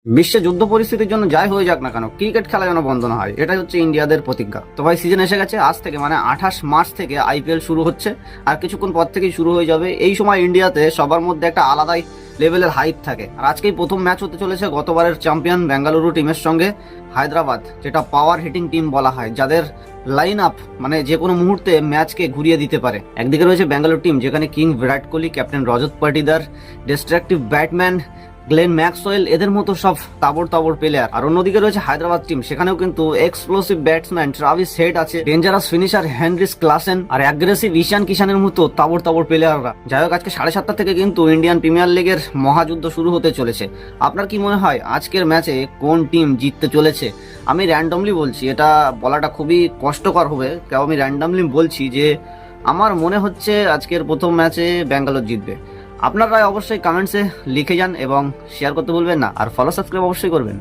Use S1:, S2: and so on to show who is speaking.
S1: বিশ্বে যুদ্ধ পরিস্থিতির জন্য যাই হয়ে যাক না কেন, ক্রিকেট খেলা যেন বন্ধ না হয়, এটাই হচ্ছে ইন্ডিয়াদের প্রতিজ্ঞা। তো ভাই সিজন এসে গেছে, আজ থেকে মানে 28 মার্চ থেকে আইপিএল শুরু হচ্ছে, আর কিছুক্ষণ পর থেকেই শুরু হয়ে যাবে। এই সময় ইন্ডিয়াতে সবার মধ্যে একটা আলাদাই লেভেলের হাইপ থাকে। আর আজকেই প্রথম ম্যাচ হতে চলেছে গতবারের চ্যাম্পিয়ন বেঙ্গালুরু টিমের সঙ্গে হায়দ্রাবাদ, যেটা পাওয়ার হিটিং টিম বলা হয়, যাদের লাইন আপ মানে যে কোনো মুহূর্তে ম্যাচকে ঘুরিয়ে দিতে পারে। একদিকে রয়েছে বেঙ্গালুরু টিম, যেখানে king Virat Kohli, captain Rajat Patidar, destructive batsman Glenn Maxwell, এদের মতো সব তাবড় তাবড় প্লেয়ার। আর অন্যদিকে রয়েছে হায়দ্রাবাদ টিম, সেখানেও কিন্তু এক্সপ্লোসিভ ব্যাটসম্যান ট্রাভিস হেড আছে, ডেঞ্জারাস ফিনিশার হেনরিস ক্লাসেন, আর অ্যাগ্রেসিভ ঈশান কিষানের মতো তাবড় তাবড় প্লেয়াররা। যাই হোক, আজকে 7:30 থেকে কিন্তু ইন্ডিয়ান প্রিমিয়ার লিগের মহাযুদ্ধ শুরু হতে চলেছে। আপনার কি মনে হয় আজকের ম্যাচে কোন টিম জিততে চলেছে? আমি র্যান্ডমলি বলছি, এটা বলাটা খুবই কষ্টকর হবে, কেউ আমি র্যান্ডমলি বলছি যে আমার মনে হচ্ছে আজকের প্রথম ম্যাচে ব্যাঙ্গালোর জিতবে। আপনারা অবশ্যই কমেন্টসে লিখে যান এবং শেয়ার করতে ভুলবেন না, আর ফলো সাবস্ক্রাইব অবশ্যই করবেন।